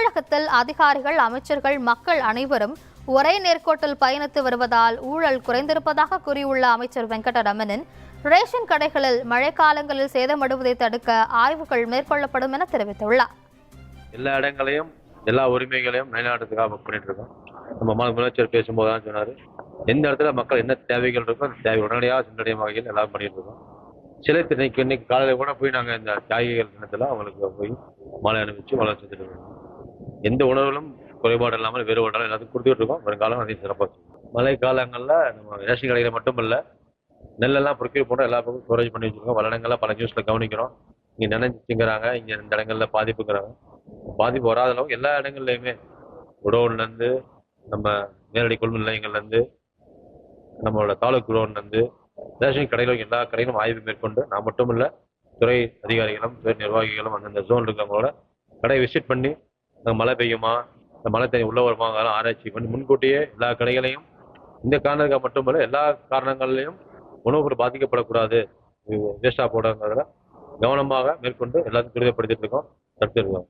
தமிழகத்தில் அதிகாரிகள், அமைச்சர்கள், மக்கள் அனைவரும் ஒரே நேர்கோட்டில் பயணித்து வருவதால் ஊழல் குறைந்திருப்பதாக கூறியுள்ள அமைச்சர் வெங்கடரமணன், ரேஷன் கடைகளில் மழைக்காலங்களில் சேதமடைவதை தடுக்க ஆய்வுகள் மேற்கொள்ளப்படும் என தெரிவித்துள்ளார். எல்லா இடங்களையும் எல்லா உரிமைகளையும் நிலைநாட்டுறதுக்காக பண்ணிட்டு இருக்கோம். நம்ம முதலமைச்சர் பேசும்போது தான் சொன்னாரு, எந்த இடத்துல மக்கள் என்ன தேவைகள் இருக்கோ அந்த தேவை உடனடியாக சென்றடையும் வகையில் எல்லாரும் பண்ணிட்டு இருக்கோம். சிலை இன்னைக்கு காலையில் கூட போய் நாங்கள் இந்த தியாகிகள் தினத்தில் அவங்களுக்கு போய் மாலை அணிவிச்சு வளர்ச்சி செஞ்சுட்டு இருக்கோம். எந்த உணவுகளும் குறைபாடு இல்லாமல் வேறு ஒன்றாலும் எல்லாத்துக்கும் கொடுத்துட்டு இருக்கோம். வருங்காலம் அதையும் சிறப்பாக மழை காலங்களில் நம்ம ரேஷன் கடையில் மட்டும் இல்லை, நெல்லெல்லாம் பொறுக்கி போட்டு எல்லா பக்கம் ஸ்டோரேஜ் பண்ணி வச்சுருக்கோம். பல இடங்கள்ல பல நியூஸில் கவனிக்கிறோம். இங்கே நினைச்சுங்கிறாங்க, இங்கே இந்த இடங்களில் பாதிப்புங்கிறாங்க. பாதிப்பு வராத அளவுக்கு எல்லா இடங்கள்லையுமே குடோன்லேருந்து நம்ம நேரடி கொள்முதல் நிலையங்கள்லேருந்து நம்மளோட தாலுக் குடோன்லேருந்து ரேஷன் கடைகளும் எல்லா கடைகளும் ஆய்வு மேற்கொண்டு நான் மட்டும் இல்லை, துறை அதிகாரிகளும் துறை நிர்வாகிகளும் அந்தந்த ஜோன் இருக்கிறவங்களோட கடையை விசிட் பண்ணி மழை பெய்யுமா, இந்த மழை தண்ணி உள்ள வருமா அதெல்லாம் ஆராய்ச்சி பண்ணி முன்கூட்டியே எல்லா கடைகளையும் இந்த காரணத்துக்காக மட்டுமல்ல எல்லா காரணங்கள்லையும் உணவு பொருள் பாதிக்கப்படக்கூடாது, வேஸ்டா போடுறதுல கவனமாக மேற்கொண்டு எல்லாத்தையும் துரிதப்படுத்திட்டு இருக்கோம், தடுத்துருக்கோம்.